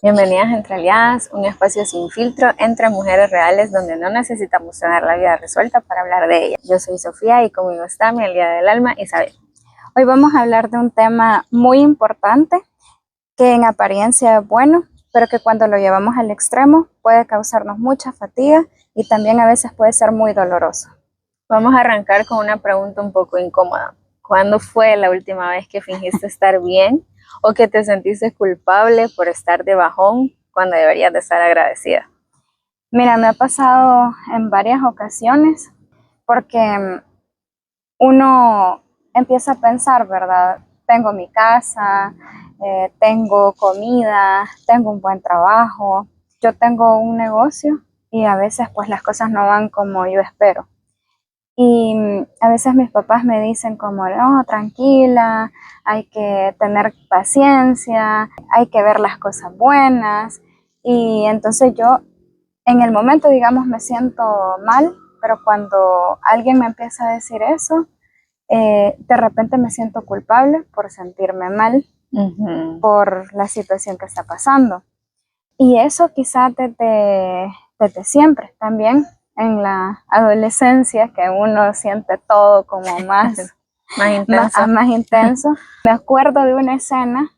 Bienvenidas a Entre Aliadas, un espacio sin filtro entre mujeres reales donde no necesitamos tener la vida resuelta para hablar de ella. Yo soy Sofía y conmigo está mi aliada del alma, Isabel. Hoy vamos a hablar de un tema muy importante que en apariencia es bueno, pero que cuando lo llevamos al extremo puede causarnos mucha fatiga y también a veces puede ser muy doloroso. Vamos a arrancar con una pregunta un poco incómoda. ¿Cuándo fue la última vez que fingiste estar bien o que te sentiste culpable por estar de bajón cuando deberías de estar agradecida? Mira, me ha pasado en varias ocasiones porque uno empieza a pensar, ¿verdad? Tengo mi casa, tengo comida, tengo un buen trabajo, yo tengo un negocio y a veces pues las cosas no van como yo espero. Y a veces mis papás me dicen como, no, tranquila, hay que tener paciencia, hay que ver las cosas buenas. Y entonces yo en el momento, digamos, me siento mal, pero cuando alguien me empieza a decir eso, de repente me siento culpable por sentirme mal por la situación que está pasando. Y eso quizás desde siempre también en la adolescencia, que uno siente todo como más intenso. Me acuerdo de una escena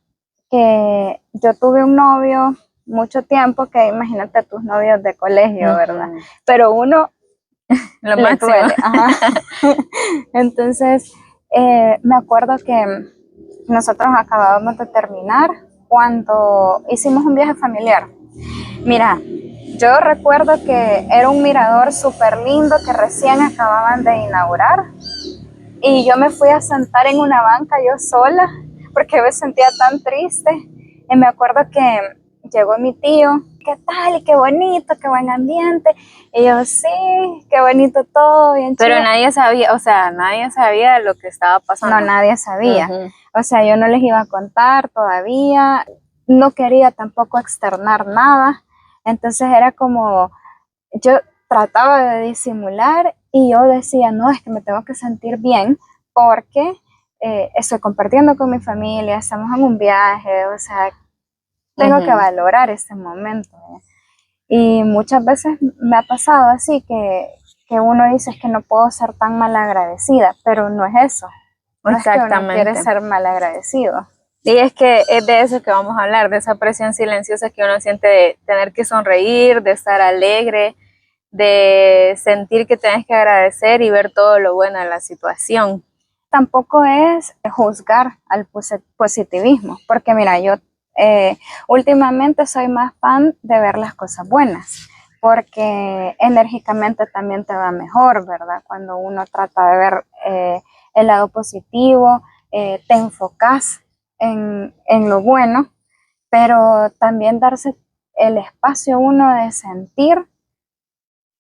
que yo tuve un novio mucho tiempo, que imagínate tus novios de colegio, ¿verdad? Pero uno Lo máximo. duele. Entonces, me acuerdo que nosotros acabábamos de terminar cuando hicimos un viaje familiar. Mira, yo recuerdo que era un mirador súper lindo que recién acababan de inaugurar y yo me fui a sentar en una banca yo sola porque me sentía tan triste y me acuerdo que llegó mi tío, ¿qué tal? Y qué bonito, qué buen ambiente. Y yo, sí, qué bonito todo, bien Pero chido. nadie sabía, o sea, nadie sabía lo que estaba pasando. No, nadie sabía. O sea, yo no les iba a contar todavía, no quería tampoco externar nada. Entonces era como, yo trataba de disimular y yo decía, no, es que me tengo que sentir bien porque estoy compartiendo con mi familia, estamos en un viaje, o sea, tengo que valorar este momento. Y muchas veces me ha pasado así que uno dice es que no puedo ser tan mal agradecida, pero no es eso. No es que uno quiere ser mal agradecido. Y es que es de eso que vamos a hablar, de esa presión silenciosa que uno siente de tener que sonreír, de estar alegre, de sentir que tienes que agradecer y ver todo lo bueno de la situación. Tampoco es juzgar al positivismo, porque mira, yo últimamente soy más fan de ver las cosas buenas, porque enérgicamente también te va mejor, ¿verdad? Cuando uno trata de ver el lado positivo, te enfocas en lo bueno, pero también darse el espacio uno de sentir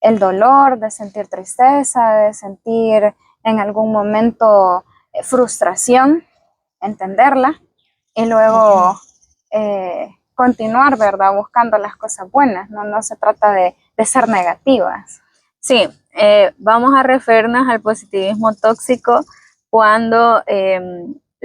el dolor, de sentir tristeza, de sentir en algún momento frustración, entenderla y luego continuar, ¿verdad? Buscando las cosas buenas, no se trata de ser negativas. Sí, vamos a referirnos al positivismo tóxico cuando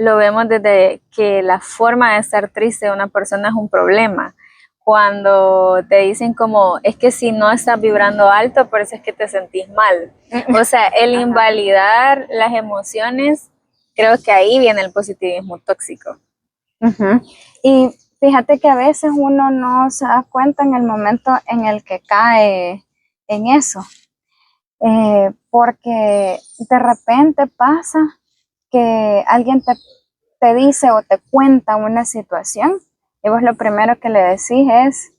lo vemos desde que la forma de estar triste de una persona es un problema. Cuando te dicen como, es que si no estás vibrando alto, por eso es que te sentís mal. O sea, el invalidar las emociones, creo que ahí viene el positivismo tóxico. Y fíjate que a veces uno no se da cuenta en el momento en el que cae en eso. Porque de repente pasa que alguien te dice o te cuenta una situación y vos lo primero que le decís es,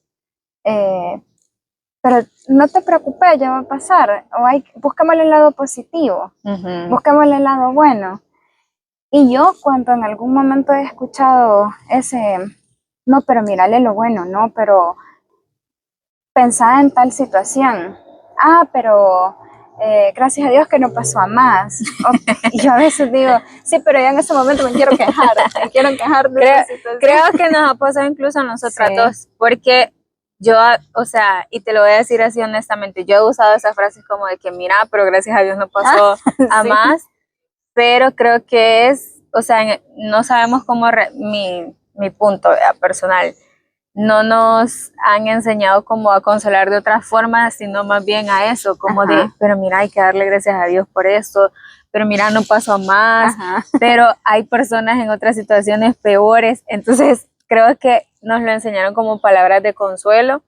pero no te preocupes, ya va a pasar, o busquémosle el lado positivo, busquémosle el lado bueno. Y yo cuando en algún momento he escuchado ese, no, pero mírale lo bueno, no, pero pensaba en tal situación, pero gracias a Dios que no pasó a más. Y yo a veces digo, sí, pero ya en ese momento me quiero quejar, de esa situación. Creo que nos ha pasado incluso a nosotras dos, porque yo, o sea, y te lo voy a decir así honestamente, yo he usado esas frases como de que mira, pero gracias a Dios no pasó a más, pero creo que es, o sea, no sabemos cómo, mi punto personal, no nos han enseñado como a consolar de otras formas, sino más bien a eso, como Ajá. de, pero mira, hay que darle gracias a Dios por esto, pero mira, no pasó más, Ajá. pero hay personas en otras situaciones peores, entonces creo que nos lo enseñaron como palabras de consuelo.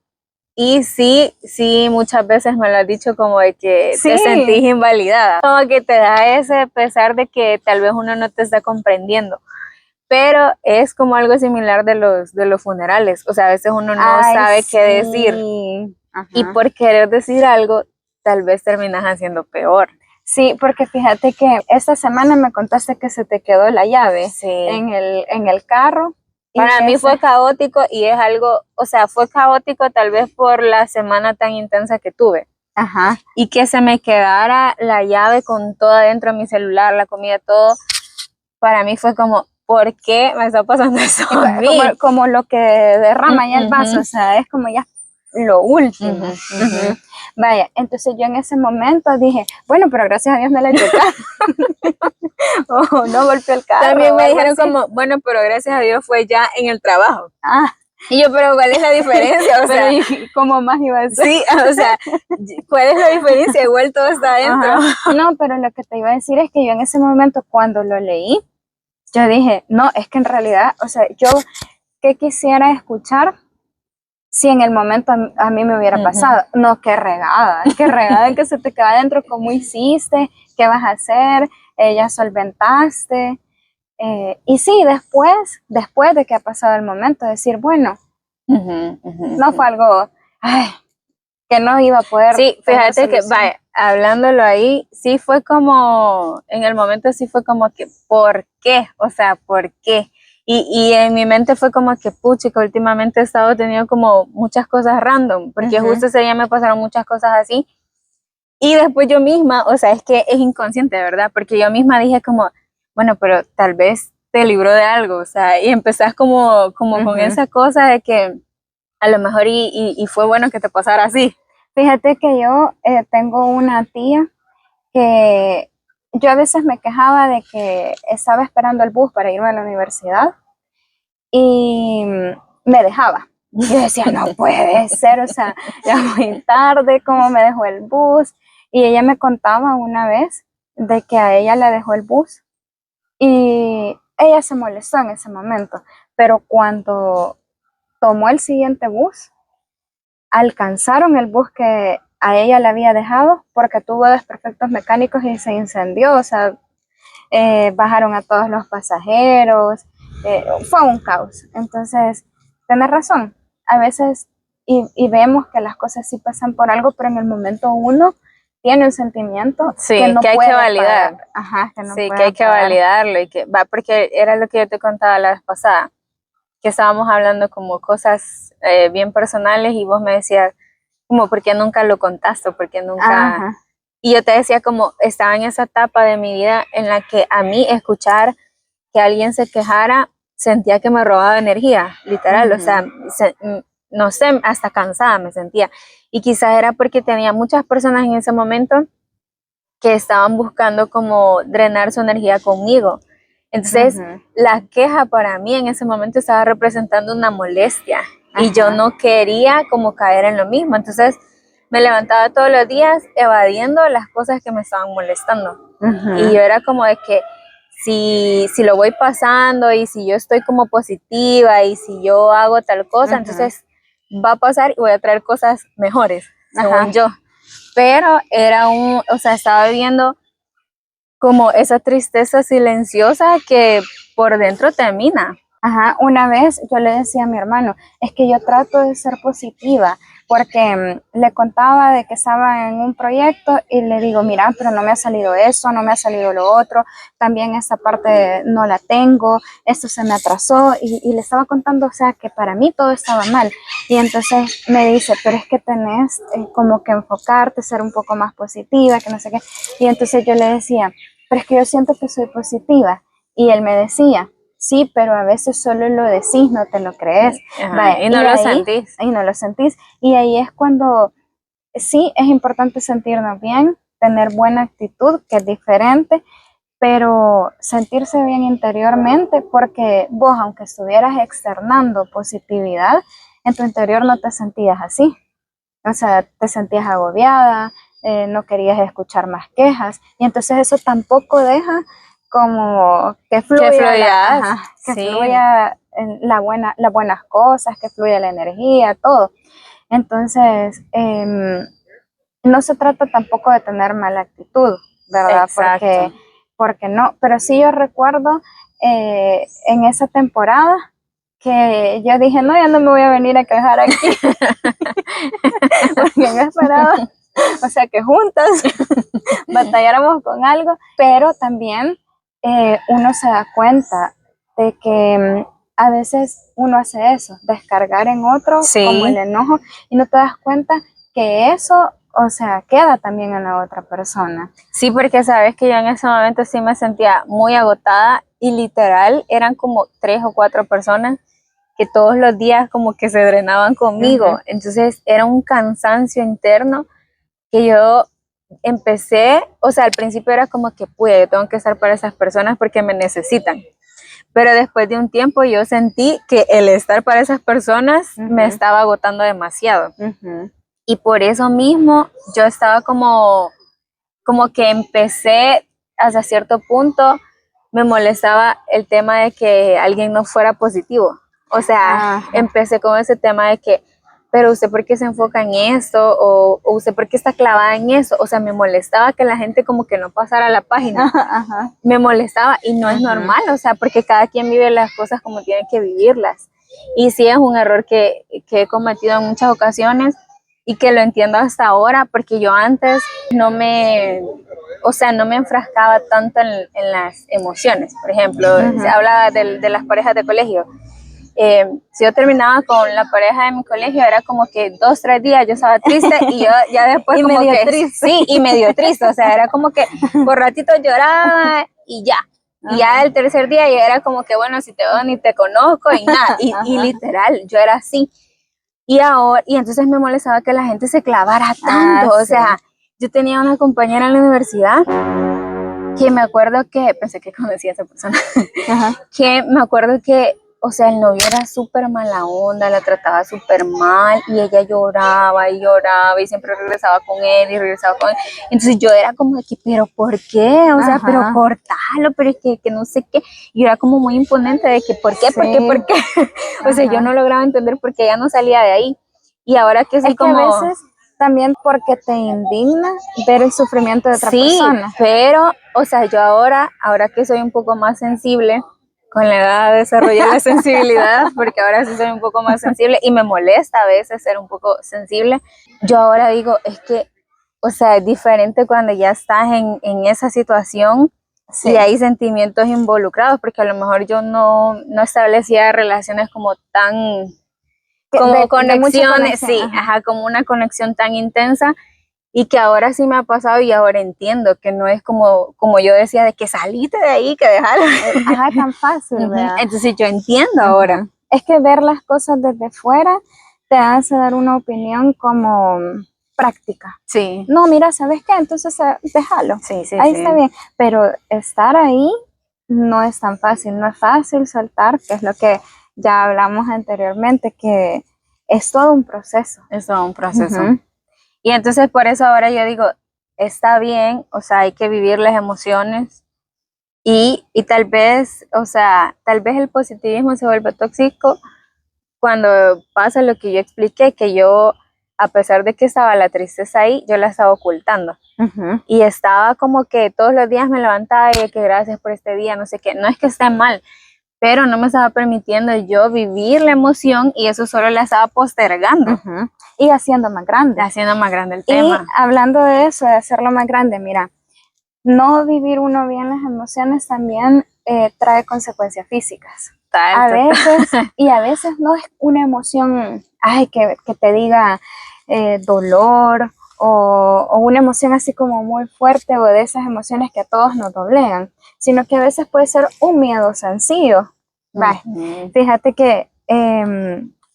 Y sí, sí, muchas veces me lo has dicho como de que Sí. te sentís invalidada, como que te da ese pesar de que tal vez uno no te está comprendiendo, pero es como algo similar de los funerales, o sea, a veces uno no Ay, sabe qué decir sí. y Ajá. por querer decir algo, tal vez terminas haciendo peor. Sí, porque fíjate que esta semana me contaste que se te quedó la llave Sí. en el carro. Para mí fue caótico y es algo, o sea, fue caótico tal vez por la semana tan intensa que tuve. Ajá. Y que se me quedara la llave con todo adentro, mi celular, la comida, todo, para mí fue como, ¿por qué me está pasando eso a mí? Como lo que derrama ya el vaso, o sea, es como ya lo último. Vaya, entonces yo en ese momento dije, bueno, pero gracias a Dios no le chocaron. O no golpeó el carro. También me dijeron como, bueno, pero gracias a Dios fue ya en el trabajo. Ah. Y yo, pero ¿cuál es la diferencia? O sea, ¿cómo más iba a ser? Sí, o sea, ¿cuál es la diferencia? Igual todo está adentro. Ajá. No, pero lo que te iba a decir es que yo en ese momento cuando lo leí, yo dije, no, es que en realidad, o sea, yo qué quisiera escuchar si en el momento a mí me hubiera pasado. No, qué regada que se te queda adentro, cómo hiciste, qué vas a hacer, ya solventaste. Y sí, después de que ha pasado el momento, decir, bueno, no fue algo que no iba a poder. Sí, fíjate que, vaya, hablándolo ahí, sí fue como, en el momento sí fue como que, ¿por qué? O sea, ¿por qué? Y en mi mente fue como que, puchica, últimamente he estado teniendo como muchas cosas random, porque justo ese día me pasaron muchas cosas así. Y después yo misma, o sea, es que es inconsciente, ¿verdad? Porque yo misma dije como, bueno, pero tal vez te libró de algo, o sea, y empezás como con esa cosa de que a lo mejor y fue bueno que te pasara así. Fíjate que yo tengo una tía que yo a veces me quejaba de que estaba esperando el bus para irme a la universidad y me dejaba. Yo decía, no puede ser, o sea, ya muy tarde, ¿cómo me dejó el bus? Y ella me contaba una vez de que a ella le dejó el bus y ella se molestó en ese momento, pero cuando tomó el siguiente bus, alcanzaron el bus que a ella le había dejado porque tuvo desperfectos mecánicos y se incendió, o sea, bajaron a todos los pasajeros, fue un caos. Entonces, tenés razón, a veces y vemos que las cosas sí pasan por algo, pero en el momento uno tiene un sentimiento que no hay puede que validar. Apagar. Ajá, que no sí, puede que hay que apagar. validarlo y que va, porque era lo que yo te contaba la vez pasada, que estábamos hablando como cosas bien personales y vos me decías como, ¿por qué nunca lo contaste? ¿Por qué nunca? Ajá. Y yo te decía como, estaba en esa etapa de mi vida en la que a mí escuchar que alguien se quejara, sentía que me robaba energía, literal, o sea, no sé, hasta cansada me sentía. Y quizás era porque tenía muchas personas en ese momento que estaban buscando como drenar su energía conmigo. Entonces, la queja para mí en ese momento estaba representando una molestia y yo no quería como caer en lo mismo. Entonces, me levantaba todos los días evadiendo las cosas que me estaban molestando. Y yo era como de que si lo voy pasando y si yo estoy como positiva y si yo hago tal cosa, entonces va a pasar y voy a traer cosas mejores, según yo. Pero era o sea, estaba viviendo como esa tristeza silenciosa que por dentro termina. Ajá, una vez yo le decía a mi hermano, es que yo trato de ser positiva, porque le contaba de que estaba en un proyecto y le digo, mira, pero no me ha salido eso, no me ha salido lo otro, también esta parte no la tengo, esto se me atrasó y le estaba contando, o sea, que para mí todo estaba mal. Y entonces me dice, pero es que tenés como que enfocarte, ser un poco más positiva, que no sé qué. Y entonces yo le decía, pero es que yo siento que soy positiva. Y él me decía, sí, pero a veces solo lo decís, no te lo crees. Vaya, y no lo sentís. Y no lo sentís. Y ahí es cuando sí es importante sentirnos bien, tener buena actitud, que es diferente, pero sentirse bien interiormente, porque vos, aunque estuvieras externando positividad, en tu interior no te sentías así. O sea, te sentías agobiada, no querías escuchar más quejas, y entonces eso tampoco deja como que fluya, Que fluyas, que sí. fluya las buenas cosas, que fluya la energía, todo. Entonces, no se trata tampoco de tener mala actitud, ¿verdad? Exacto. Porque no, pero sí yo recuerdo en esa temporada que yo dije, no, ya no me voy a venir a quejar aquí, porque yo esperaba, o sea, que juntas batalláramos con algo, pero también uno se da cuenta de que a veces uno hace eso, descargar en otro Sí. como el enojo, y no te das cuenta que eso, o sea, queda también en la otra persona. Sí, porque sabes que yo en ese momento sí me sentía muy agotada y literal eran como 3 o 4 personas que todos los días como que se drenaban conmigo. Entonces era un cansancio interno que yo empecé, o sea, al principio era como que, pues, yo tengo que estar para esas personas porque me necesitan. Pero después de un tiempo yo sentí que el estar para esas personas me estaba agotando demasiado. Y por eso mismo yo estaba como que empecé hasta cierto punto, me molestaba el tema de que alguien no fuera positivo. O sea, empecé con ese tema de que, pero usted por qué se enfoca en esto, o usted por qué está clavada en eso. O sea, me molestaba que la gente como que no pasara la página. Me molestaba y no es normal, o sea, porque cada quien vive las cosas como tiene que vivirlas. Y sí es un error que he cometido en muchas ocasiones y que lo entiendo hasta ahora, porque yo antes no me enfrascaba tanto en las emociones. Por ejemplo, se habla de las parejas de colegio. Si yo terminaba con la pareja de mi colegio, era como que 2, 3 días yo estaba triste y yo ya después y como medio que triste. sí, y medio triste, o sea, era como que por ratito lloraba y ya. Y ya el tercer día ya era como que, bueno, si te veo ni te conozco y nada. Y literal, yo era así. Y ahora, y entonces me molestaba que la gente se clavara tanto. O sea, yo tenía una compañera en la universidad que me acuerdo que, pensé que conocía a esa persona, que me acuerdo que, o sea, el novio era súper mala onda, la trataba súper mal y ella lloraba y lloraba y siempre regresaba con él y regresaba con él. Entonces yo era como de que, pero ¿por qué? O sea, pero cortalo, pero es que no sé qué. Y era como muy imponente de que, ¿por qué? ¿Por qué? ¿Por qué? O sea, yo no lograba entender por qué ella no salía de ahí. Y ahora que soy como... a veces también porque te indigna ver el sufrimiento de otra persona. Sí, pero, o sea, yo ahora que soy un poco más sensible, con la edad desarrollé la sensibilidad, porque ahora sí soy un poco más sensible y me molesta a veces ser un poco sensible. Yo ahora digo, es que, o sea, es diferente cuando ya estás en esa situación y hay sentimientos involucrados, porque a lo mejor yo no establecía relaciones como tan... como conexiones, sí, como una conexión tan intensa, y que ahora sí me ha pasado y ahora entiendo que no es como yo decía de que saliste de ahí, que dejaron. Tan fácil, ¿verdad? Entonces yo entiendo ahora. Es que ver las cosas desde fuera te hace dar una opinión como práctica. Sí. No, mira, ¿sabes qué? Entonces déjalo. Sí, ahí está bien. Pero estar ahí no es tan fácil. No es fácil soltar, que es lo que ya hablamos anteriormente, que es todo un proceso. Es todo un proceso. Y entonces por eso ahora yo digo, está bien, o sea, hay que vivir las emociones y tal vez, o sea, tal vez el positivismo se vuelve tóxico cuando pasa lo que yo expliqué, que yo, a pesar de que estaba la tristeza ahí, yo la estaba ocultando. Y estaba como que todos los días me levantaba y que gracias por este día, no sé qué. No es que esté mal, pero no me estaba permitiendo yo vivir la emoción y eso solo la estaba postergando. Y haciendo más grande. Haciendo más grande el tema. Y hablando de eso, de hacerlo más grande, mira, no vivir uno bien las emociones también trae consecuencias físicas. A veces no es una emoción, que te diga dolor o una emoción así como muy fuerte o de esas emociones que a todos nos doblegan, sino que a veces puede ser un miedo sencillo. Fíjate que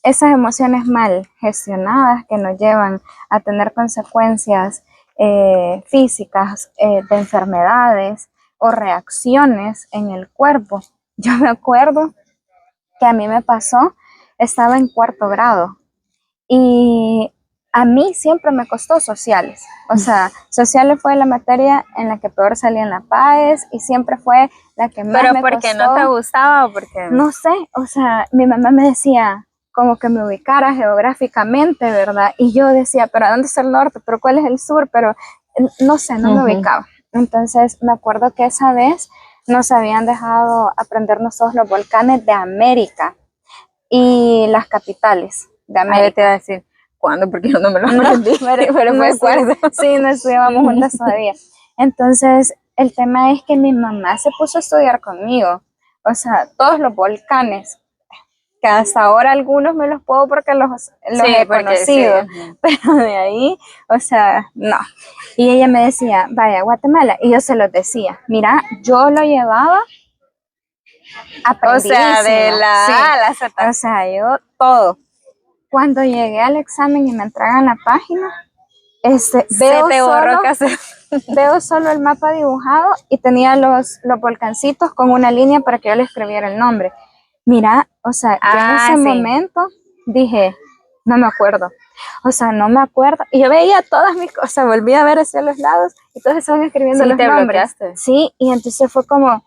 esas emociones mal gestionadas que nos llevan a tener consecuencias físicas de enfermedades o reacciones en el cuerpo. Yo me acuerdo que a mí me pasó estaba en 4º grado y a mí siempre me costó sociales. O sea, sociales fue la materia en la que peor salí en la PAES y siempre fue la que más ¿Pero me porque costó. no te gustaba o porque...? No sé, o sea, mi mamá me decía como que me ubicara geográficamente, ¿verdad? Y yo decía, pero ¿a dónde es el norte? ¿Pero cuál es el sur? Pero no sé, no me ubicaba. Entonces me acuerdo que esa vez nos habían dejado aprendernos todos los volcanes de América y las capitales de Ahí América. te iba a decir, ¿cuándo? Porque yo no me lo No, aprendí, pero no me acuerdo. sí, no estudiábamos juntas todavía. Entonces, el tema es que mi mamá se puso a estudiar conmigo. O sea, todos los volcanes, que hasta ahora algunos me los puedo porque los Sí, he porque conocido, sí. pero de ahí, o sea, no. Y ella me decía, vaya, Guatemala, y yo se los decía, mira, yo lo llevaba O sea, de aprendidísimo, la sí, A a la Z. o sea, yo todo. Cuando llegué al examen y me entregan la página, Se veo te borró solo, casi. veo solo el mapa dibujado y tenía los volcancitos con una línea para que yo le escribiera el nombre. Mira, o sea, yo en ese Sí. momento dije, no me acuerdo. O sea, no me acuerdo. Y yo veía todas mis cosas, volví a ver hacia los lados y todos estaban escribiendo Sí, los te nombres. bloqueaste. Sí, y entonces fue como,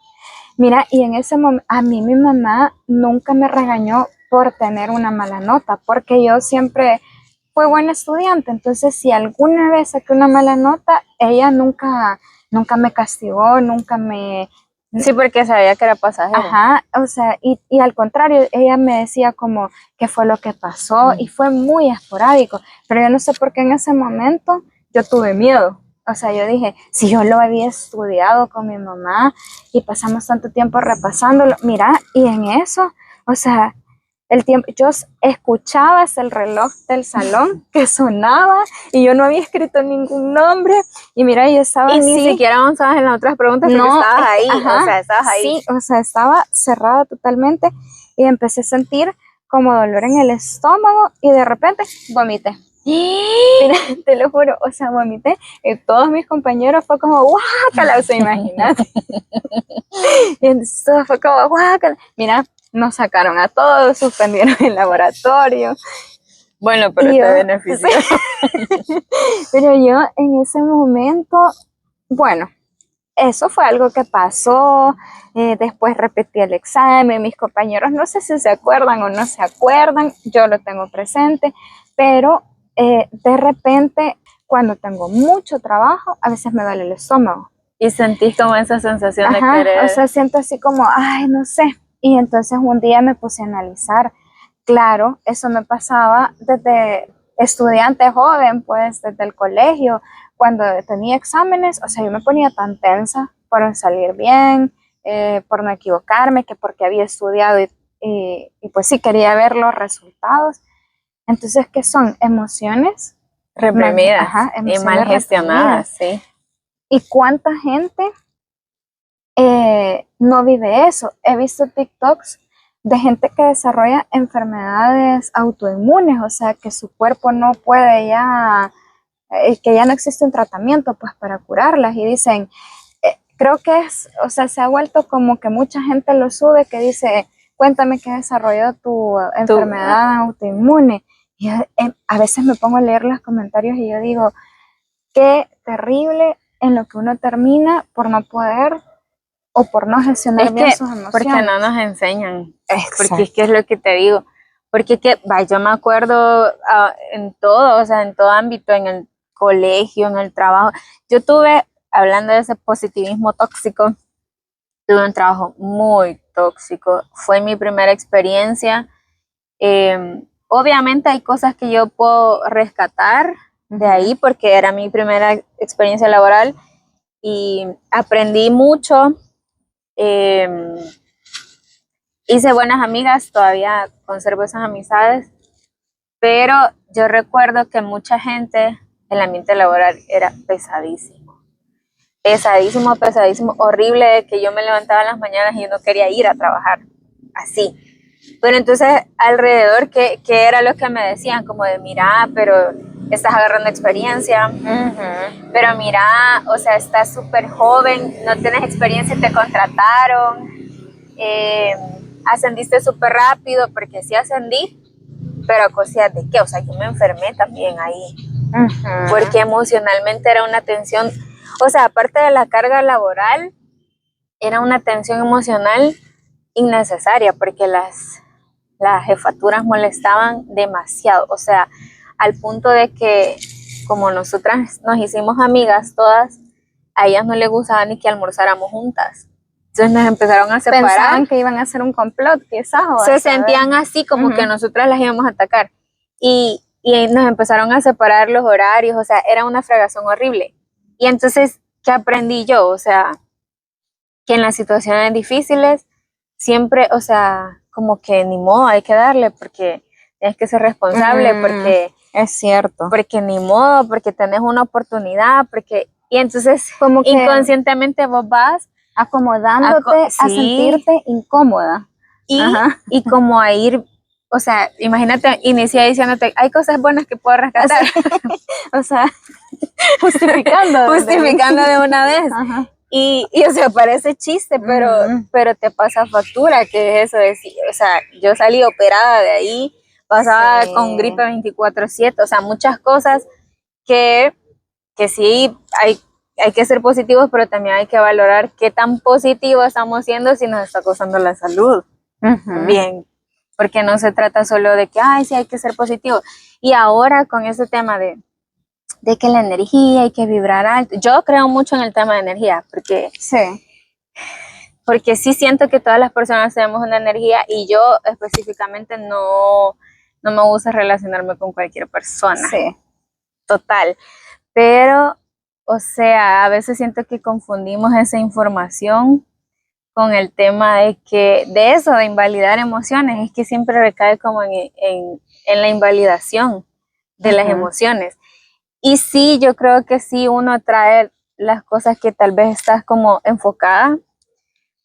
mira, y en ese momento, a mí mi mamá nunca me regañó por tener una mala nota, porque yo siempre fui buena estudiante, entonces si alguna vez saqué una mala nota, ella nunca me castigó, nunca me... Sí, porque sabía que era pasajero. Ajá, o sea, y al contrario, ella me decía como qué fue lo que pasó y fue muy esporádico, pero yo no sé por qué en ese momento yo tuve miedo. O sea, yo dije, si yo lo había estudiado con mi mamá y pasamos tanto tiempo repasándolo, mira, y en eso, o sea, el tiempo, yo escuchaba el reloj del salón que sonaba y yo no había escrito ningún nombre y mira, yo estaba Y así. ni siquiera avanzabas en las otras preguntas porque No, estabas ahí, ajá, o sea, estabas ahí. sí, o sea, estaba cerrada totalmente y empecé a sentir como dolor en el estómago y de repente vomité. Mira, te lo juro, o sea, vomité y todos mis compañeros fue como guácala, o sea, imagínate. Y entonces todo fue como guácala. Mira, nos sacaron a todos, suspendieron el laboratorio. Bueno, pero Y te yo, benefició. pero yo en ese momento, bueno, eso fue algo que pasó, después repetí el examen, mis compañeros no sé si se acuerdan o no se acuerdan, yo lo tengo presente, pero de repente cuando tengo mucho trabajo, a veces me duele el estómago. Y sentís como esa sensación de Ajá, querer. o sea, siento así como, ay, no sé. Y entonces un día me puse a analizar. Claro, eso me pasaba desde estudiante joven, pues desde el colegio, cuando tenía exámenes, o sea, yo me ponía tan tensa por salir bien, por no equivocarme, que porque había estudiado y pues sí quería ver los resultados. Entonces, ¿qué son? Emociones Reprimidas ajá, y emociones mal gestionadas, reprimidas. sí. ¿Y cuánta gente no vive eso? He visto TikToks de gente que desarrolla enfermedades autoinmunes, o sea, que su cuerpo no puede ya, que ya no existe un tratamiento pues para curarlas y dicen, creo que es, o sea, se ha vuelto como que mucha gente lo sube que dice, cuéntame qué desarrolló tu enfermedad autoinmune. Y a veces me pongo a leer los comentarios y yo digo, qué terrible en lo que uno termina por no poder o por no gestionar bien sus emociones. Porque no nos enseñan. Exacto. Porque es que es lo que te digo. Porque es que, yo me acuerdo en todo, o sea, en todo ámbito, en el colegio, en el trabajo. Yo tuve, hablando de ese positivismo tóxico, tuve un trabajo muy tóxico. Fue mi primera experiencia. Obviamente hay cosas que yo puedo rescatar de ahí porque era mi primera experiencia laboral y aprendí mucho. Hice buenas amigas, todavía conservo esas amistades, pero yo recuerdo que mucha gente, el ambiente laboral era pesadísimo, pesadísimo, pesadísimo, horrible, que yo me levantaba en las mañanas y yo no quería ir a trabajar, así. Pero entonces alrededor, ¿qué era lo que me decían? Como de, mira, pero estás agarrando experiencia, pero mira, o sea, estás súper joven, no tienes experiencia y te contrataron, ascendiste súper rápido, porque sí ascendí, pero cosas de qué, o sea, yo me enfermé también ahí, porque emocionalmente era una tensión, o sea, aparte de la carga laboral, era una tensión emocional innecesaria, porque las jefaturas molestaban demasiado, o sea, al punto de que como nosotras nos hicimos amigas todas, a ellas no les gustaba ni que almorzáramos juntas. Entonces nos empezaron a separar. Pensaban que iban a hacer un complot, quizás. Se sentían así como que nosotras las íbamos a atacar. Y nos empezaron a separar los horarios, o sea, era una fregazón horrible. Y entonces, ¿qué aprendí yo? O sea, que en las situaciones difíciles siempre, o sea, como que ni modo, hay que darle porque tienes que ser responsable, porque es cierto. Porque ni modo, porque tenés una oportunidad, porque y entonces como que inconscientemente vos vas acomodándote a sentirte incómoda. Y como a ir, o sea, imagínate, inicia diciéndote, hay cosas buenas que puedo rescatar. O sea, justificando de una vez. Y o sea, parece chiste, pero te pasa factura, que es eso de, o sea, yo salí operada de ahí, pasaba con gripe 24/7, o sea, muchas cosas que sí hay que ser positivos, pero también hay que valorar qué tan positivos estamos siendo si nos está causando la salud. Bien, porque no se trata solo de que, ay, sí, hay que ser positivo. Y ahora con ese tema de que la energía hay que vibrar alto, yo creo mucho en el tema de energía, porque sí siento que todas las personas tenemos una energía y yo específicamente no me gusta relacionarme con cualquier persona. Total. Pero, o sea, a veces siento que confundimos esa información con el tema de eso, de invalidar emociones, es que siempre recae como en la invalidación de las emociones. Y sí, yo creo que sí, uno atrae las cosas que tal vez estás como enfocada,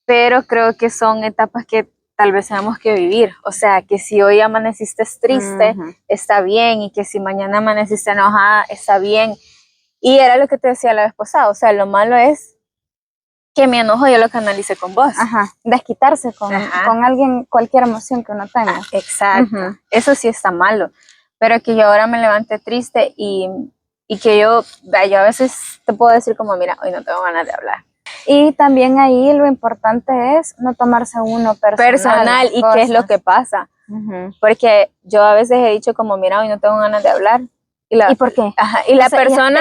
pero creo que son etapas que tal vez tenemos que vivir. O sea, que si hoy amaneciste triste, está bien, y que si mañana amaneciste enojada, está bien. Y era lo que te decía la vez pasada, o sea, lo malo es que mi enojo yo lo canalicé con vos. Desquitarse con alguien, cualquier emoción que uno tenga. Exacto, eso sí está malo. Pero que yo ahora me levante triste y que yo a veces te puedo decir como, mira, hoy no tengo ganas de hablar. Y también ahí lo importante es no tomarse uno personal. ¿Y qué es lo que pasa? Porque yo a veces he dicho como, mira, hoy no tengo ganas de hablar. ¿Y por qué? Y la persona,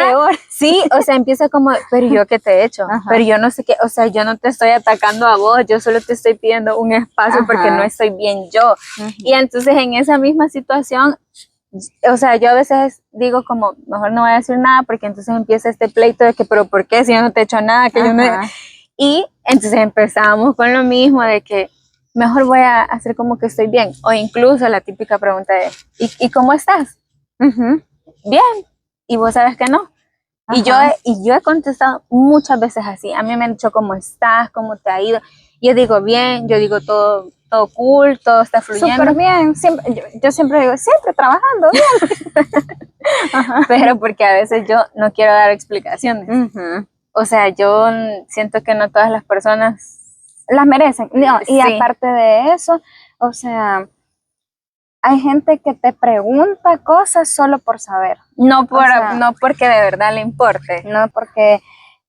sí, o sea, empieza como, pero yo qué te he hecho, pero yo no sé qué, o sea, yo no te estoy atacando a vos, yo solo te estoy pidiendo un espacio porque no estoy bien yo. Y entonces en esa misma situación, o sea, yo a veces digo como, mejor no voy a decir nada porque entonces empieza este pleito de que, pero ¿por qué si yo no te he hecho nada? Que yo no... Y entonces empezamos con lo mismo de que mejor voy a hacer como que estoy bien. O incluso la típica pregunta de, ¿y cómo estás? Bien. Y vos sabes que no. Y yo he contestado muchas veces así. A mí me han dicho cómo estás, cómo te ha ido. Yo digo bien, yo digo todo cool, todo está fluyendo. Súper bien. Yo siempre digo, siempre trabajando bien. Pero porque a veces yo no quiero dar explicaciones. O sea, yo siento que no todas las personas las merecen. No, y aparte de eso, o sea, hay gente que te pregunta cosas solo por saber. No porque de verdad le importe. No porque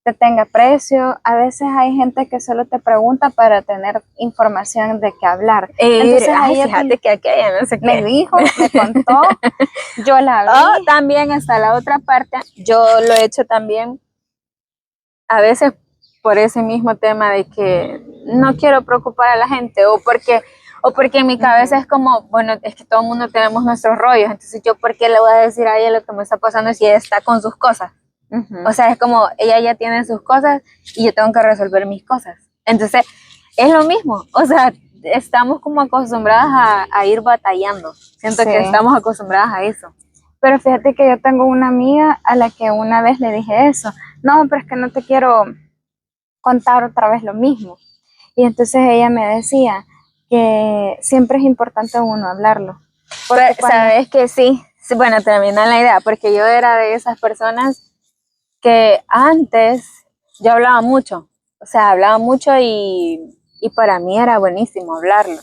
te tenga precio. A veces hay gente que solo te pregunta para tener información de qué hablar. Entonces, fíjate que aquella no sé qué. Me dijo, me contó, yo la vi. También hasta la otra parte, yo lo he hecho también a veces por ese mismo tema de que no quiero preocupar a la gente o porque en mi cabeza es como, bueno, es que todo el mundo tenemos nuestros rollos, entonces yo por qué le voy a decir a ella lo que me está pasando si ella está con sus cosas. O sea, es como ella ya tiene sus cosas y yo tengo que resolver mis cosas. Entonces, es lo mismo, o sea, estamos como acostumbradas a ir batallando. Siento que estamos acostumbradas a eso. Pero fíjate que yo tengo una amiga a la que una vez le dije eso. No, pero es que no te quiero contar otra vez lo mismo. Y entonces ella me decía que siempre es importante uno hablarlo. Pero, sabes que sí, bueno, termina la idea, porque yo era de esas personas que antes yo hablaba mucho, o sea, hablaba mucho y para mí era buenísimo hablarlo.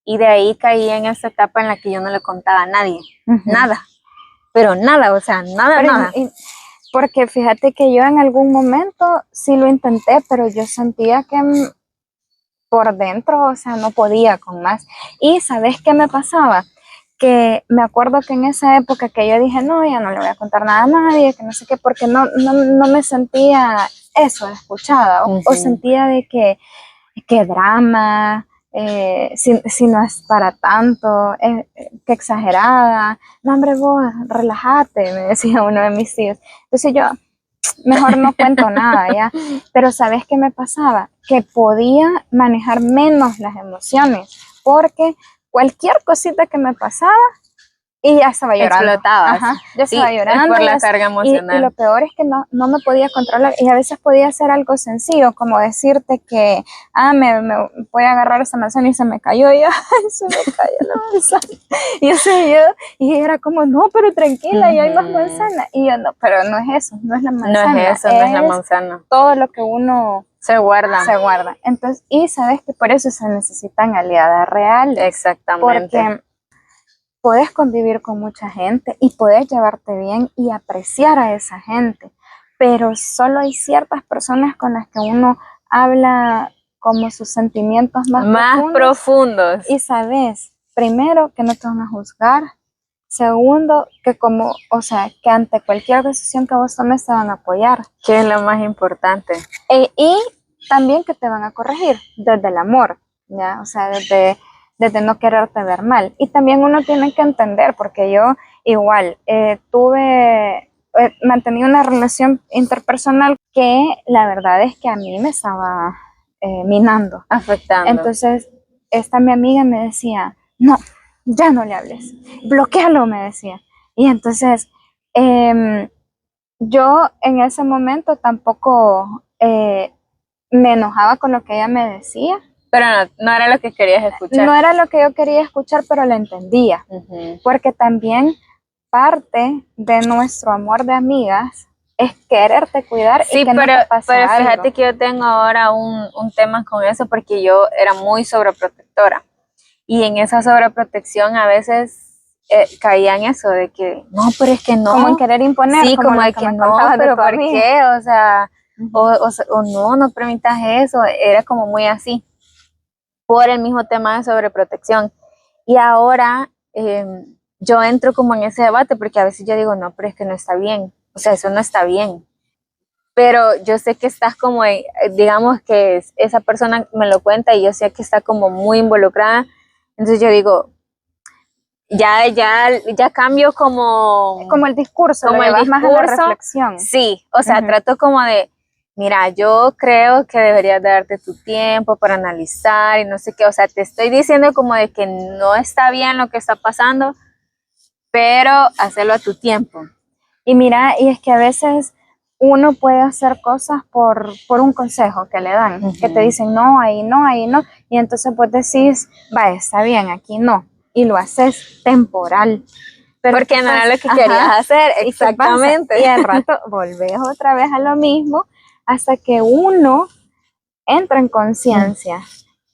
Y de ahí caí en esa etapa en la que yo no le contaba a nadie, Ujú. nada, pero nada, o sea, nada, Pero nada. porque fíjate que yo en algún momento sí lo intenté, pero yo sentía que por dentro, o sea, no podía con más. Y ¿sabes qué me pasaba? Que me acuerdo que en esa época que yo dije, no, ya no le voy a contar nada a nadie, que no sé qué, porque no me sentía eso, escuchada, o sentía de que drama, si no es para tanto, que exagerada, no hombre vos, relájate, me decía uno de mis tíos. Entonces yo, mejor no cuento nada, ¿ya? Pero ¿sabes qué me pasaba? Que podía manejar menos las emociones, porque cualquier cosita que me pasaba, y ya estaba llorando. Explotabas. Ajá, ya Sí, estaba llorando. es por la ya carga y emocional. lo peor es que no me podía controlar. Y a veces podía hacer algo sencillo, como decirte que, me voy a agarrar esa manzana y se me cayó. Y yo, ay, se me cayó la manzana. Y yo y era como, no, pero tranquila, ya hay más manzana. Y yo, no, pero no es eso, no es la manzana. No es eso, no es la manzana. Todo lo que uno se guarda. Entonces, y sabes que por eso se necesitan aliadas reales. Exactamente. Porque puedes convivir con mucha gente y puedes llevarte bien y apreciar a esa gente, pero solo hay ciertas personas con las que uno habla como sus sentimientos más profundos. Y sabes, primero, que no te van a juzgar. Segundo, que que ante cualquier decisión que vos tomes te van a apoyar. Que es lo más importante. Y también que te van a corregir desde el amor, ¿ya? O sea, desde no quererte ver mal. Y también uno tiene que entender, porque yo igual mantení una relación interpersonal que la verdad es que a mí me estaba minando. Afectando. Entonces, esta mi amiga me decía, no, ya no le hables, bloquéalo, me decía. Y entonces, yo en ese momento tampoco me enojaba con lo que ella me decía. Pero no era lo que querías escuchar. No era lo que yo quería escuchar, pero lo entendía. Porque también parte de nuestro amor de amigas es quererte cuidar y que no te pase algo. Pero fíjate que yo tengo ahora un tema con eso, porque yo era muy sobreprotectora. Y en esa sobreprotección a veces caía en eso de que, no, pero es que no. Como en querer imponer. Sí, como de que no, pero ¿por qué? O sea, o no permitas eso. Era como muy así, por el mismo tema de sobreprotección. Y ahora yo entro como en ese debate, porque a veces yo digo, no, pero es que no está bien. O sea, eso no está bien. Pero yo sé que estás como, digamos que esa persona me lo cuenta y yo sé que está como muy involucrada. Entonces yo digo, ya cambio como el discurso, como el discurso, más a la reflexión. Sí, o sea, trato como de, mira, yo creo que deberías darte tu tiempo para analizar y no sé qué, o sea, te estoy diciendo como de que no está bien lo que está pasando, pero hacerlo a tu tiempo. Y mira, y es que a veces uno puede hacer cosas por un consejo que le dan, que te dicen no, ahí no, ahí no, y entonces pues decís, va, está bien, aquí no, y lo haces temporal. Pero porque no era lo que querías hacer, exactamente. Y al rato volvés otra vez a lo mismo hasta que uno entra en conciencia.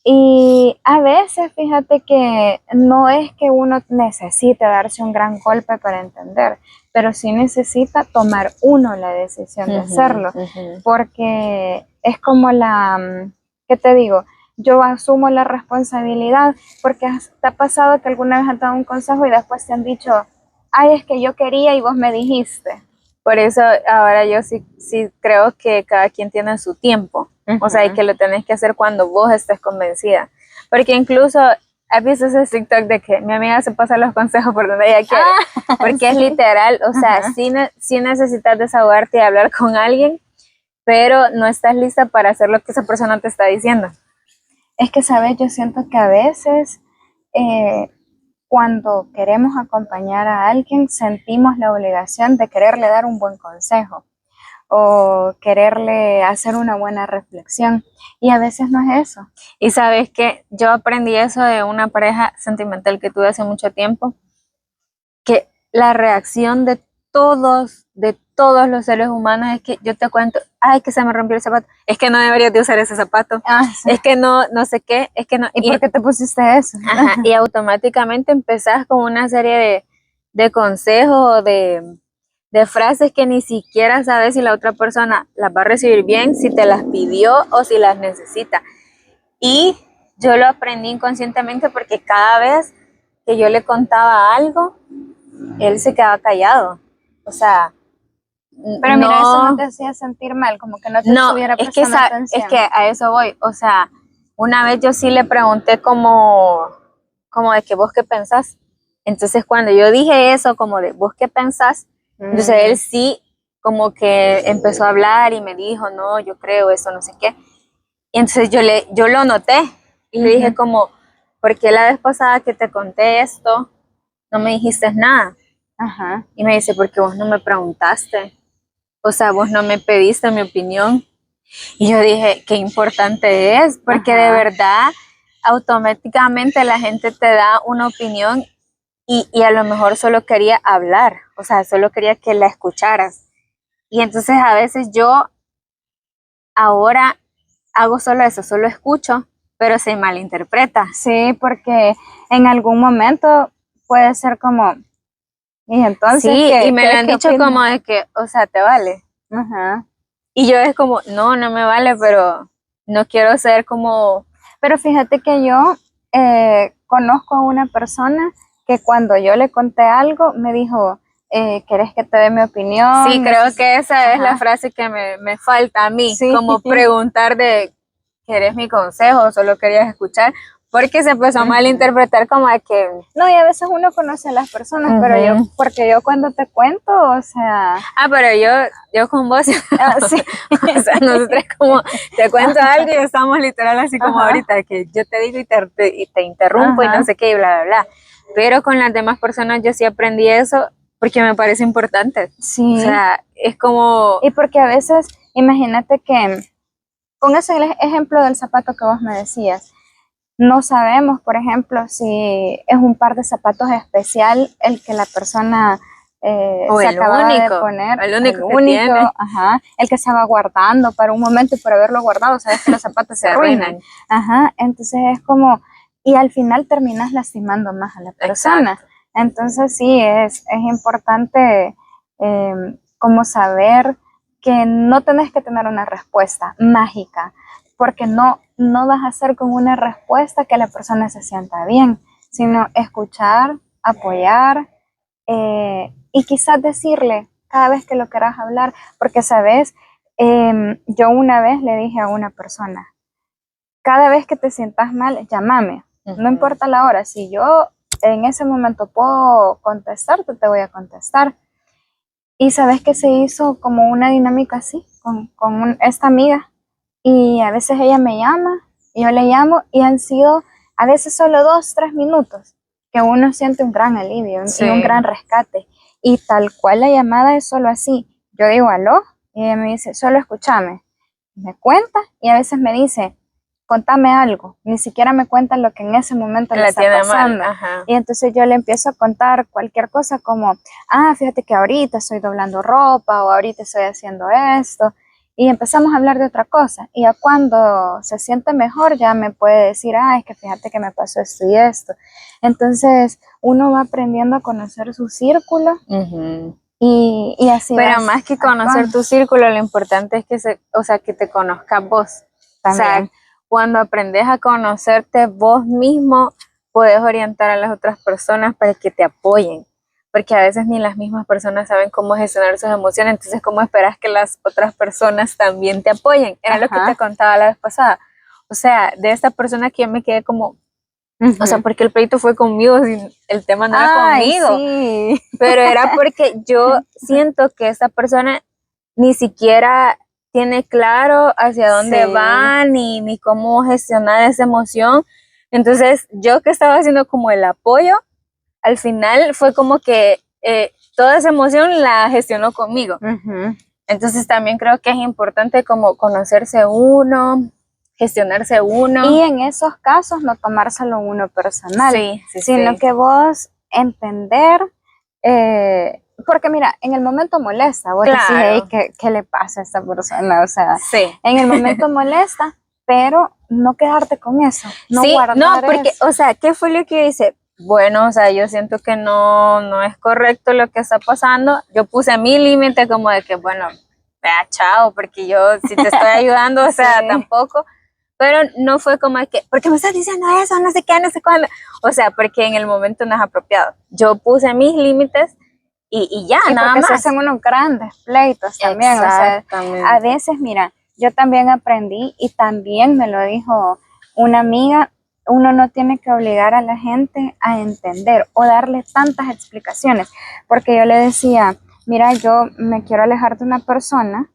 Y a veces, fíjate que no es que uno necesite darse un gran golpe para entender, pero sí necesita tomar uno la decisión de hacerlo, porque es como ¿qué te digo? Yo asumo la responsabilidad, porque te ha pasado que alguna vez han dado un consejo y después te han dicho, ay, es que yo quería y vos me dijiste. Por eso ahora yo sí creo que cada quien tiene su tiempo. O sea, y que lo tenés que hacer cuando vos estés convencida. Porque incluso, ¿has visto ese TikTok de que mi amiga se pasa los consejos por donde ella quiere? Porque es literal, o sea, sí necesitas desahogarte y hablar con alguien, pero no estás lista para hacer lo que esa persona te está diciendo. Es que, ¿sabes? Yo siento que a veces cuando queremos acompañar a alguien, sentimos la obligación de quererle dar un buen consejo o quererle hacer una buena reflexión, y a veces no es eso. Y sabes que yo aprendí eso de una pareja sentimental que tuve hace mucho tiempo, que la reacción de de todos los seres humanos, es que yo te cuento, ay, que se me rompió el zapato, es que no deberías de usar ese zapato, Sí. es que no sé qué, es que no. ¿Y por qué te pusiste eso? Ajá, y automáticamente empezás con una serie de consejos o de frases que ni siquiera sabes si la otra persona las va a recibir bien, si te las pidió o si las necesita. Y yo lo aprendí inconscientemente porque cada vez que yo le contaba algo, él se quedaba callado. O sea, Pero mira, eso no te hacía sentir mal, como que no te estuviera prestando atención. Es que a eso voy. O sea, una vez yo sí le pregunté como de que vos qué pensás. Entonces cuando yo dije eso, como de vos qué pensás, entonces él sí como que empezó a hablar y me dijo, no, yo creo eso, no sé qué. Y entonces yo lo noté y le dije como, ¿por qué la vez pasada que te conté esto no me dijiste nada? Ajá. Y me dice, porque vos no me preguntaste. O sea, vos no me pediste mi opinión. Y yo dije, qué importante es, porque de verdad, automáticamente la gente te da una opinión y a lo mejor solo quería hablar, o sea, solo quería que la escucharas. Y entonces a veces yo ahora hago solo eso, solo escucho, pero se malinterpreta. Sí, porque en algún momento puede ser como, y entonces, sí, y me lo han dicho como de que, o sea, te vale. Ajá. Y yo es como, no me vale, pero no quiero ser como... Pero fíjate que yo conozco a una persona que cuando yo le conté algo me dijo, ¿querés que te dé mi opinión? Sí, creo que esa es la frase que me falta a mí, sí. como preguntar de, ¿querés mi consejo o solo querías escuchar? Porque se empezó a malinterpretar como de que... No, y a veces uno conoce a las personas, pero porque yo cuando te cuento, o sea... Ah, pero yo con vos, sí. o sea, nosotros como te cuento algo y estamos literal así como ahorita, que yo te digo y te interrumpo y no sé qué y bla, bla, bla. Pero con las demás personas yo sí aprendí eso porque me parece importante. Sí. O sea, es como... Y porque a veces, imagínate que, con ese ejemplo del zapato que vos me decías, no sabemos, por ejemplo, si es un par de zapatos especial el que la persona se acababa de poner, el único que tiene. Ajá, el que estaba guardando para un momento y por haberlo guardado, sabes que los zapatos se arruinan. Ajá, entonces es como, y al final terminas lastimando más a la persona. Exacto. Entonces sí, es importante como saber que no tenés que tener una respuesta mágica, porque no vas a hacer con una respuesta que la persona se sienta bien, sino escuchar, apoyar y quizás decirle cada vez que lo quieras hablar, porque sabes, yo una vez le dije a una persona, cada vez que te sientas mal, llámame, no importa la hora, si yo en ese momento puedo contestarte, te voy a contestar. Y sabes que se hizo como una dinámica así, con esta amiga. Y a veces ella me llama, y yo le llamo, y han sido a veces solo 2, 3 minutos, que uno siente un gran alivio y un gran rescate. Y tal cual la llamada es solo así. Yo digo, aló, y ella me dice, solo escúchame. Me cuenta, y a veces me dice, contame algo. Ni siquiera me cuenta lo que en ese momento le está pasando. Y entonces yo le empiezo a contar cualquier cosa como, fíjate que ahorita estoy doblando ropa, o ahorita estoy haciendo esto. Y empezamos a hablar de otra cosa. Y ya cuando se siente mejor, ya me puede decir, es que fíjate que me pasó esto y esto. Entonces, uno va aprendiendo a conocer su círculo. Y así. Pero más que conocer tu círculo, lo importante es que te conozcas vos. También. O sea, cuando aprendes a conocerte vos mismo, puedes orientar a las otras personas para que te apoyen. Porque a veces ni las mismas personas saben cómo gestionar sus emociones, entonces ¿cómo esperas que las otras personas también te apoyen? Era lo que te contaba la vez pasada. O sea, de esta persona que yo me quedé como, o sea, porque el pleito fue conmigo, el tema no era conmigo. Sí. Pero era porque yo siento que esta persona ni siquiera tiene claro hacia dónde va, ni cómo gestionar esa emoción. Entonces, yo que estaba haciendo como el apoyo, al final fue como que toda esa emoción la gestionó conmigo. Entonces también creo que es importante como conocerse uno, gestionarse uno. Y en esos casos no tomárselo uno personal, sino que vos entender porque mira, en el momento molesta, vos decís, Claro. "Ey, ¿qué le pasa a esta persona?" O sea, Sí. en el momento molesta, pero no quedarte con eso, no Sí, guardar no, porque, eso. o sea, ¿qué fue lo que hice? Bueno, o sea, yo siento que no es correcto lo que está pasando. Yo puse mi límite como de que, bueno, vea, chao, porque yo si te estoy ayudando, o sea, Sí. tampoco. Pero no fue como de que, ¿por qué me estás diciendo eso? No sé qué, no sé cuándo. O sea, porque en el momento no es apropiado. Yo puse mis límites y ya, Y nada porque se más. hacen unos grandes pleitos también, o sea, Exactamente. a veces, mira, yo también aprendí y también me lo dijo una amiga, uno no tiene que obligar a la gente a entender o darle tantas explicaciones, porque yo le decía, mira, yo me quiero alejar de una persona,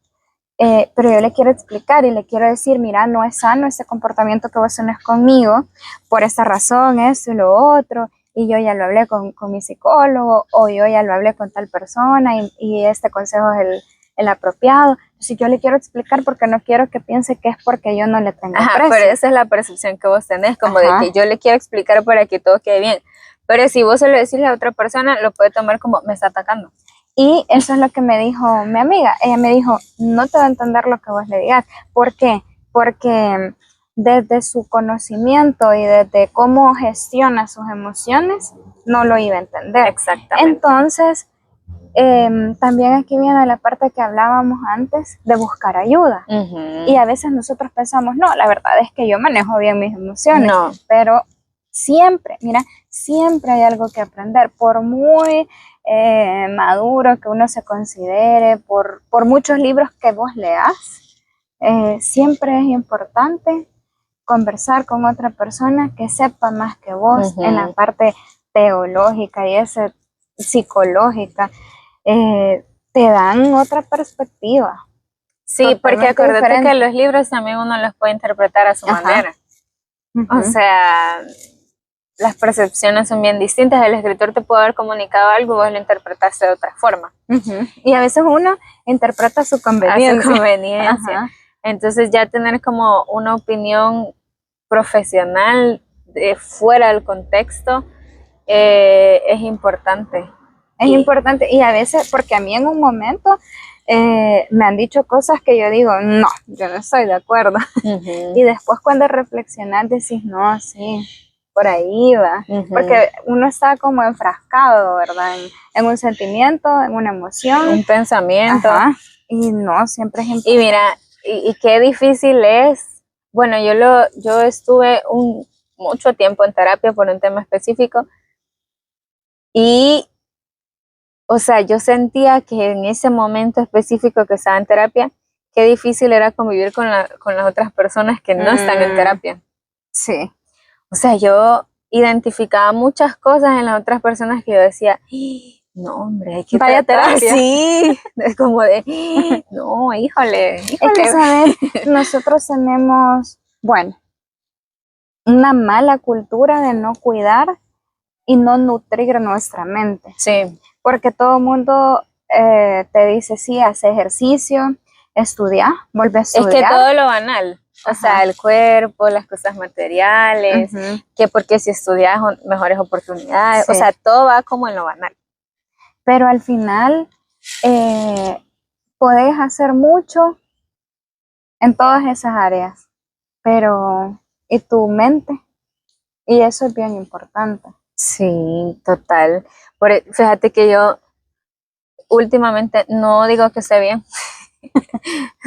pero yo le quiero explicar y le quiero decir, mira, no es sano ese comportamiento que vos tenés conmigo, por esta razón, eso y lo otro, y yo ya lo hablé con mi psicólogo, o yo ya lo hablé con tal persona, y este consejo es el apropiado. Entonces yo le quiero explicar porque no quiero que piense que es porque yo no le tengo Ajá, aprecio. pero esa es la percepción que vos tenés, como Ajá. de que yo le quiero explicar para que todo quede bien. Pero si vos se lo decís a otra persona, lo puede tomar como me está atacando. Y eso es lo que me dijo mi amiga. Ella me dijo, no te va a entender lo que vos le digas. ¿Por qué? Porque desde su conocimiento y desde cómo gestiona sus emociones, no lo iba a entender. Exactamente. Entonces, también aquí viene la parte que hablábamos antes de buscar ayuda. Y a veces nosotros pensamos, no, la verdad es que yo manejo bien mis emociones. No. Pero siempre, mira, siempre hay algo que aprender, por muy maduro que uno se considere, por muchos libros que vos leas, siempre es importante conversar con otra persona que sepa más que vos en la parte teológica y esa psicológica. Te dan otra perspectiva. Sí, porque Totalmente acuérdate diferente. que los libros también uno los puede interpretar a su Ajá. manera. Ujú. O sea, las percepciones son bien distintas. El escritor te puede haber comunicado algo y vos lo interpretaste de otra forma. Ujú. Y a veces uno interpreta a su conveniencia. A su conveniencia. Ajá. Entonces ya tener como una opinión profesional de fuera del contexto es importante. Es importante y a veces, porque a mí en un momento me han dicho cosas que yo digo, no, yo no estoy de acuerdo. Y después cuando reflexionas decís, no, sí, por ahí va. Porque uno está como enfrascado, ¿verdad? En un sentimiento, en una emoción. Un pensamiento. Ajá. Y no, siempre es importante. Y mira, y qué difícil es. Bueno, yo estuve mucho tiempo en terapia por un tema específico y, o sea, yo sentía que en ese momento específico que estaba en terapia, qué difícil era convivir con las otras personas que no están en terapia. Sí. O sea, yo identificaba muchas cosas en las otras personas que yo decía, no, hombre, hay que vaya terapia. Sí, es como de, no, híjole. Es que, ¿sabes? Nosotros tenemos, bueno, una mala cultura de no cuidar y no nutrir nuestra mente. Sí. Porque todo el mundo te dice, sí, hace ejercicio, estudia, vuelve a estudiar. Es que todo lo banal, o sea, el cuerpo, las cosas materiales, que porque si estudias mejores oportunidades, o sea, todo va como en lo banal. Pero al final podés hacer mucho en todas esas áreas, pero ¿y tu mente? Y eso es bien importante. Sí, total. Fíjate que yo últimamente no digo que esté bien,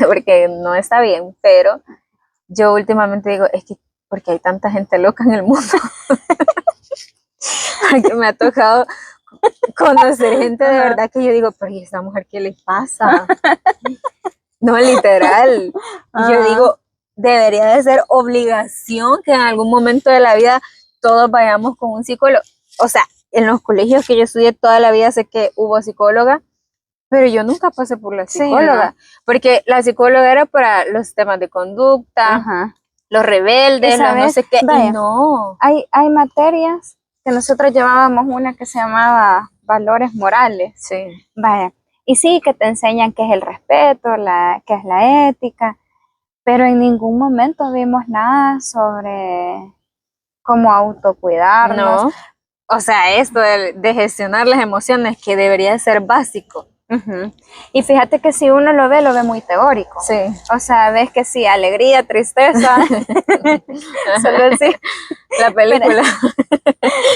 porque no está bien, pero yo últimamente digo, es que porque hay tanta gente loca en el mundo. Porque me ha tocado conocer gente de verdad que yo digo, pero ¿y esta mujer qué le pasa? No, literal. Yo digo, debería de ser obligación que en algún momento de la vida todos vayamos con un psicólogo. O sea, en los colegios que yo estudié toda la vida sé que hubo psicóloga, pero yo nunca pasé por la psicóloga, porque la psicóloga era para los temas de conducta, los rebeldes, los no sé qué, vaya, y no. Hay materias que nosotros llevábamos una que se llamaba valores morales. Sí. Vaya, y sí, que te enseñan qué es el respeto, qué es la ética, pero en ningún momento vimos nada sobre cómo autocuidarnos. No. o sea, esto de gestionar las emociones que debería ser básico. Ujú. Y fíjate que si uno lo ve muy teórico. Sí. O sea, ves que sí, alegría, tristeza, solo así. La película.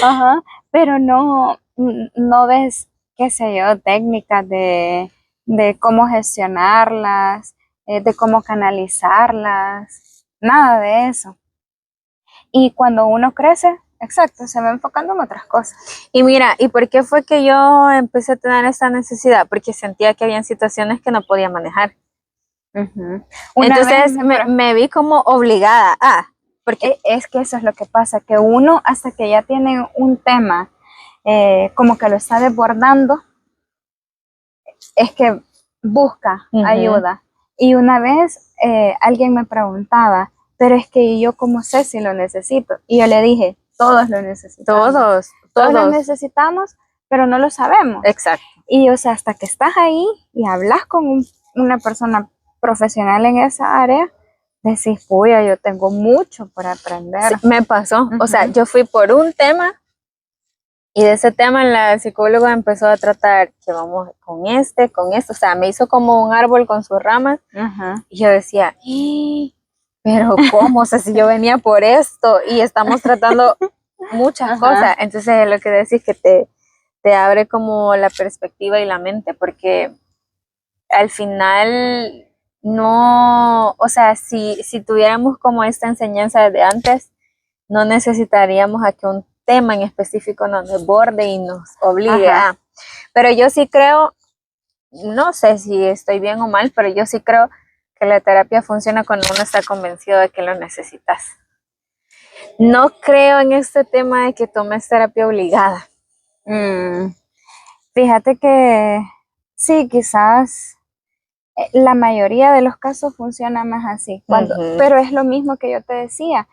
Ajá, pero no ves, qué sé yo, técnicas de cómo gestionarlas, de cómo canalizarlas, nada de eso. Y cuando uno crece, exacto, se va enfocando en otras cosas. Y mira, ¿y por qué fue que yo empecé a tener esa necesidad? Porque sentía que habían situaciones que no podía manejar. Ujú. Entonces me vi como obligada a, porque es que eso es lo que pasa, que uno hasta que ya tiene un tema como que lo está desbordando, es que busca ayuda. Y una vez alguien me preguntaba, pero es que yo cómo sé si lo necesito. Y yo le dije, todos lo necesitamos. Todos lo necesitamos, pero no lo sabemos. Exacto. Y o sea, hasta que estás ahí y hablas con una persona profesional en esa área, decís, puya, yo tengo mucho por aprender. Sí, me pasó. O sea, yo fui por un tema y de ese tema la psicóloga empezó a tratar que vamos con esto. O sea, me hizo como un árbol con sus ramas. Y yo decía, pero ¿cómo? O sea, si yo venía por esto y estamos tratando muchas cosas. Entonces lo que decís que te abre como la perspectiva y la mente, porque al final no, o sea, si tuviéramos como esta enseñanza desde antes, no necesitaríamos a que un tema en específico nos desborde y nos obligue a. Pero yo sí creo, no sé si estoy bien o mal, pero yo sí creo que la terapia funciona cuando uno está convencido de que lo necesitas. No creo en este tema de que tomes terapia obligada. Fíjate que sí, quizás la mayoría de los casos funciona más así, pero es lo mismo que yo te decía.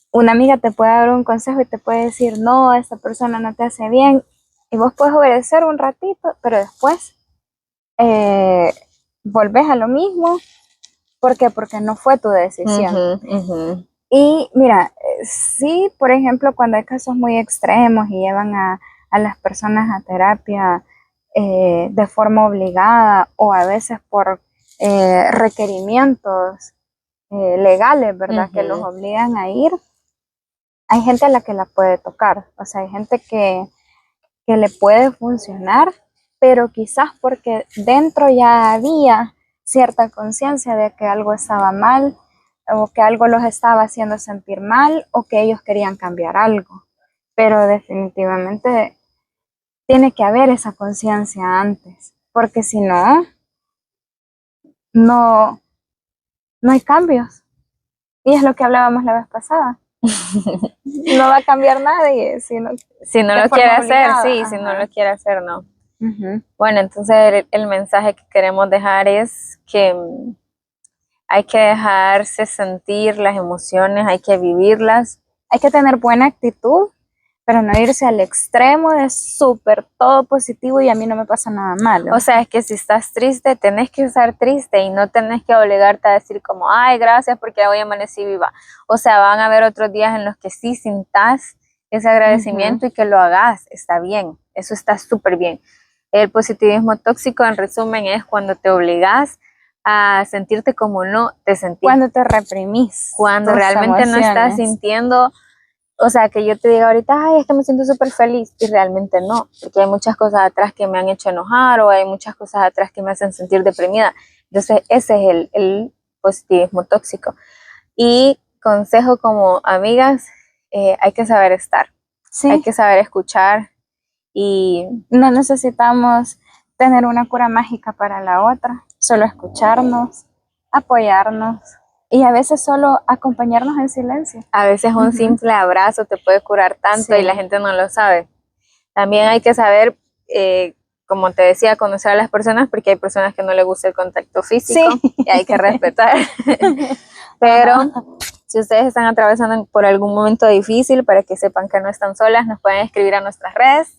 Una amiga te puede dar un consejo y te puede decir, no, esta persona no te hace bien, y vos puedes obedecer un ratito, pero después volvés a lo mismo. ¿Por qué? Porque no fue tu decisión. Y mira, sí, por ejemplo, cuando hay casos muy extremos y llevan a las personas a terapia de forma obligada o a veces por requerimientos legales, ¿verdad? Que los obligan a ir. Hay gente a la que la puede tocar, o sea, hay gente que le puede funcionar, pero quizás porque dentro ya había cierta conciencia de que algo estaba mal o que algo los estaba haciendo sentir mal o que ellos querían cambiar algo. Pero definitivamente tiene que haber esa conciencia antes, porque si no, no hay cambios. Y es lo que hablábamos la vez pasada. No va a cambiar nadie si no lo quiere hacer, sí, si no lo quiere hacer, no. Bueno, entonces el mensaje que queremos dejar es que hay que dejarse sentir las emociones, hay que vivirlas. Hay que tener buena actitud, pero no irse al extremo de súper todo positivo y a mí no me pasa nada malo. O sea, es que si estás triste, tenés que estar triste y no tenés que obligarte a decir como, ay, gracias porque hoy amanecí viva. O sea, van a haber otros días en los que sí sintas ese agradecimiento y que lo hagas, está bien, eso está súper bien. El positivismo tóxico, en resumen, es cuando te obligas a sentirte como no te sentís. Cuando te reprimís. Cuando realmente no estás sintiendo. O sea, que yo te diga ahorita, ay, es que me siento súper feliz, y realmente no, porque hay muchas cosas atrás que me han hecho enojar o hay muchas cosas atrás que me hacen sentir deprimida. Entonces, ese es el positivismo tóxico. Y consejo como amigas, hay que saber estar, hay que saber escuchar y no necesitamos tener una cura mágica para la otra, solo escucharnos, apoyarnos. Y a veces solo acompañarnos en silencio. A veces un simple abrazo te puede curar tanto y la gente no lo sabe. También hay que saber, como te decía, conocer a las personas porque hay personas que no les gusta el contacto físico y hay que respetar. Pero si ustedes están atravesando por algún momento difícil, para que sepan que no están solas, nos pueden escribir a nuestras redes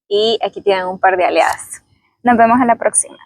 y aquí tienen un par de aliadas. Nos vemos a la próxima.